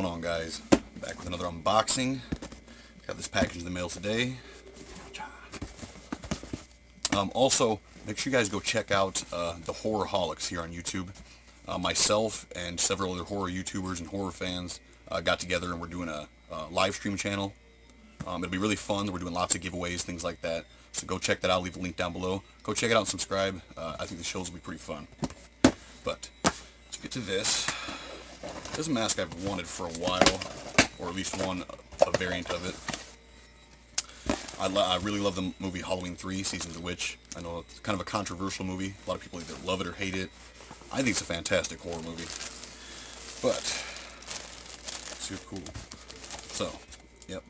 on, guys? Back with another unboxing. Got this package in the mail today. Also, make sure you guys go check out the Horrorholics here on YouTube. Myself and several other horror YouTubers and horror fans got together and we're doing a live stream channel. It'll be really fun. We're doing lots of giveaways, things like that. So go check that out. Leave a link down below. Go check it out and subscribe. I think the shows will be pretty fun. But let's get to this. This is a mask I've wanted for a while, or at least a variant of it. I really love the movie Halloween 3, Season of the Witch. I know it's kind of a controversial movie. A lot of people either love it or hate it. I think it's a fantastic horror movie. But, super cool. So, yep,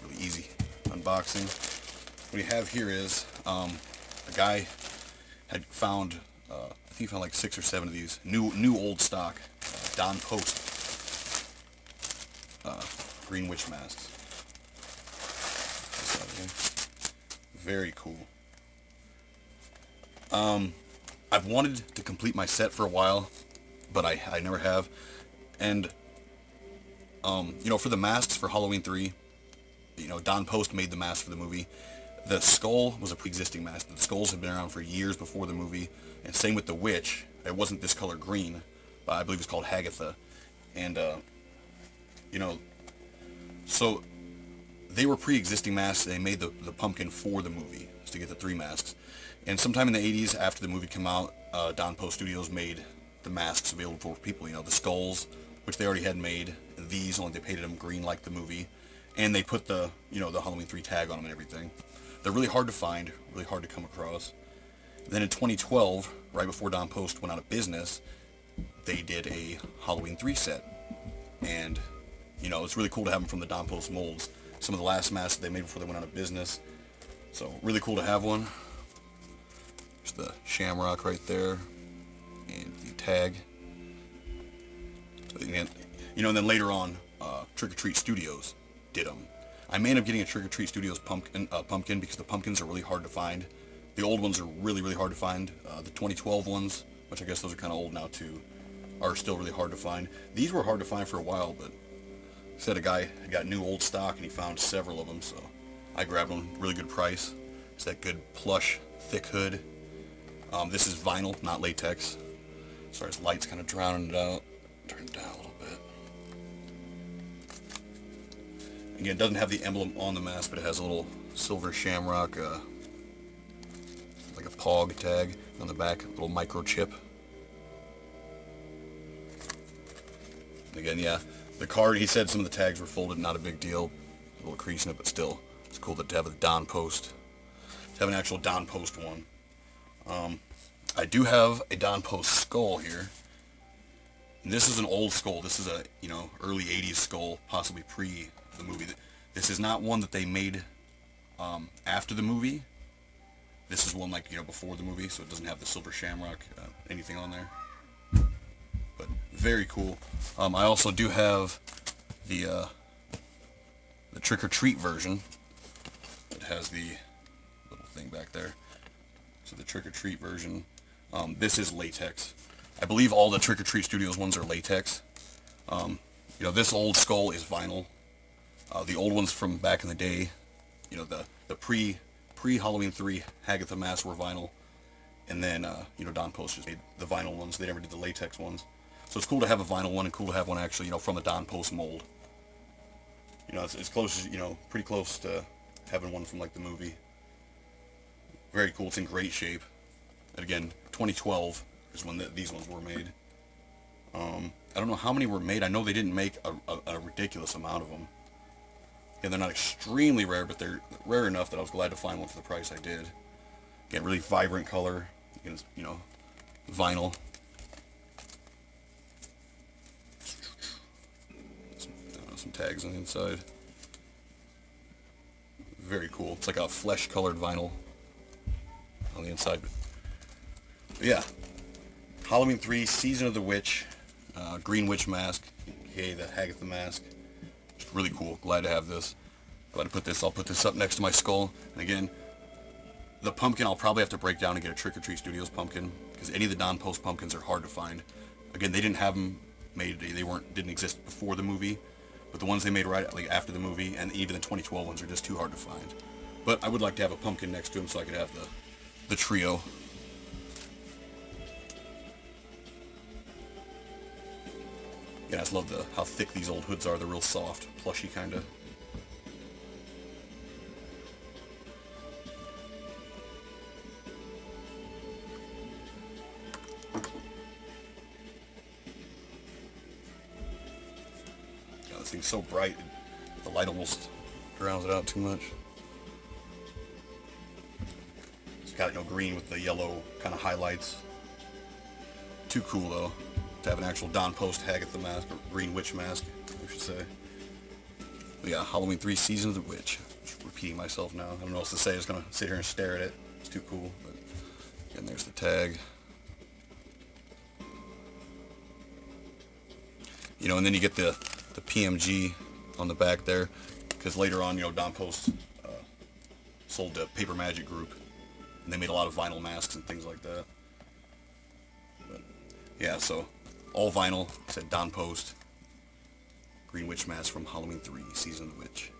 really easy unboxing. What you have here is, a guy had found, I think he found like 6 or 7 of these new old stock Don Post Green Witch masks. Very cool. I've wanted to complete my set for a while, but I never have. And you know, for the masks for Halloween 3, you know, Don Post made the mask for the movie. The skull was a pre-existing mask. The skulls had been around for years before the movie, and same with the witch. It wasn't this color green, but I believe it's called Hagatha. And you know, so they were pre-existing masks. They made the pumpkin for the movie to get the 3 masks. And sometime in the 80s, after the movie came out, Don Post Studios made the masks available for people. You know, the skulls, which they already had made. These, only they painted them green like the movie. And they put the, you know, the Halloween 3 tag on them and everything. They're really hard to find, really hard to come across. Then in 2012, right before Don Post went out of business, they did a Halloween 3 set. And, you know, it's really cool to have them from the Don Post molds. Some of the last masks they made before they went out of business. So, really cool to have one. There's the shamrock right there. And the tag. And, you know, and then later on, Trick or Treat Studios did them. I may end up getting a Trick or Treat Studios pumpkin because the pumpkins are really hard to find. The old ones are really, really hard to find. The 2012 ones, which I guess those are kind of old now too, are still really hard to find. These were hard to find for a while, but said a guy got new old stock and he found several of them, so I grabbed one. Really good price. It's that good plush, thick hood. This is vinyl, not latex. Sorry, this light's kind of drowning it out. Turn it down a little bit. Again, it doesn't have the emblem on the mask, but it has a little silver shamrock, like a POG tag on the back, a little microchip. Again, yeah, the card, he said some of the tags were folded, not a big deal. A little crease in it, but still, it's cool to have a Don Post. To have an actual Don Post one. I do have a Don Post skull here. And this is an old skull. This is a, you know, early 80s skull, possibly pre the movie. This is not one that they made after the movie. This is one like, you know, before the movie, so it doesn't have the silver shamrock, anything on there. But very cool. I also do have the Trick or Treat version. It has the little thing back there. So the Trick or Treat version. This is latex. I believe all the Trick or Treat Studios ones are latex. You know, this old skull is vinyl. The old ones from back in the day, you know, the pre-Halloween 3 Hagatha masks were vinyl. And then, you know, Don Post just made the vinyl ones. They never did the latex ones. So it's cool to have a vinyl one and cool to have one actually, you know, from the Don Post mold. You know, it's close as, you know, pretty close to having one from like the movie. Very cool. It's in great shape. And again, 2012 is when these ones were made. I don't know how many were made. I know they didn't make a ridiculous amount of them. And they're not extremely rare, but they're rare enough that I was glad to find one for the price I did. Again, really vibrant color. Again, you know, vinyl. Some tags on the inside. Very cool. It's like a flesh-colored vinyl on the inside. But yeah, Halloween 3, Season of the Witch, Green Witch mask, aka the Hagatha mask. Just really cool. Glad to have this. Glad to put this. I'll put this up next to my skull. And again, the pumpkin I'll probably have to break down and get a Trick or Treat Studios pumpkin because any of the Don Post pumpkins are hard to find. Again, they didn't have them made, didn't exist before the movie, but the ones they made right like after the movie, and even the 2012 ones are just too hard to find. But I would like to have a pumpkin next to him so I could have the trio. Yeah, I just love how thick these old hoods are. They're real soft, plushy kind of. Yeah, this thing's so bright, the light almost drowns it out too much. It's got, green with the yellow kind of highlights. Too cool though, to have an actual Don Post Hagatha mask, or Green Witch mask, I should say. But yeah, Halloween 3 Season of the Witch. Just repeating myself now. I don't know what else to say. I'm just gonna sit here and stare at it. It's too cool. But, and there's the tag. And then you get the PMG on the back there, because later on, Don Post sold the Paper Magic Group, and they made a lot of vinyl masks and things like that. But yeah, so all vinyl. Said Don Post Green Witch mask from Halloween 3 Season of the Witch.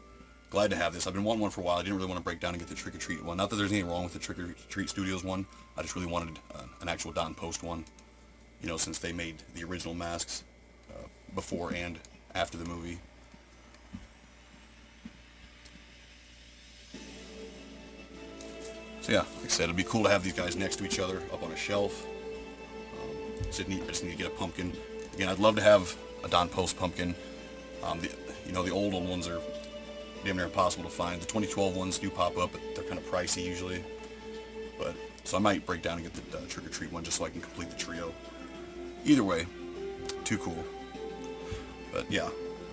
Glad to have this. I've been wanting one for a while. I didn't really want to break down and get the Trick or Treat one. Not that there's anything wrong with the Trick or Treat Studios one. I just really wanted an actual Don Post one. Since they made the original masks before and after the movie. So yeah, like I said, it'd be cool to have these guys next to each other up on a shelf. I just need to get a pumpkin. Again, I'd love to have a Don Post pumpkin. The old ones are damn near impossible to find. The 2012 ones do pop up, but they're kind of pricey usually. So I might break down and get the Trick or Treat one just so I can complete the trio. Either way, too cool. But yeah,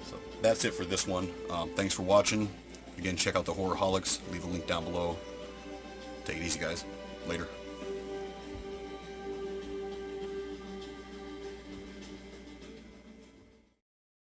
so that's it for this one. Thanks for watching. Again, check out the Horrorholics. Leave a link down below. Take it easy, guys. Later.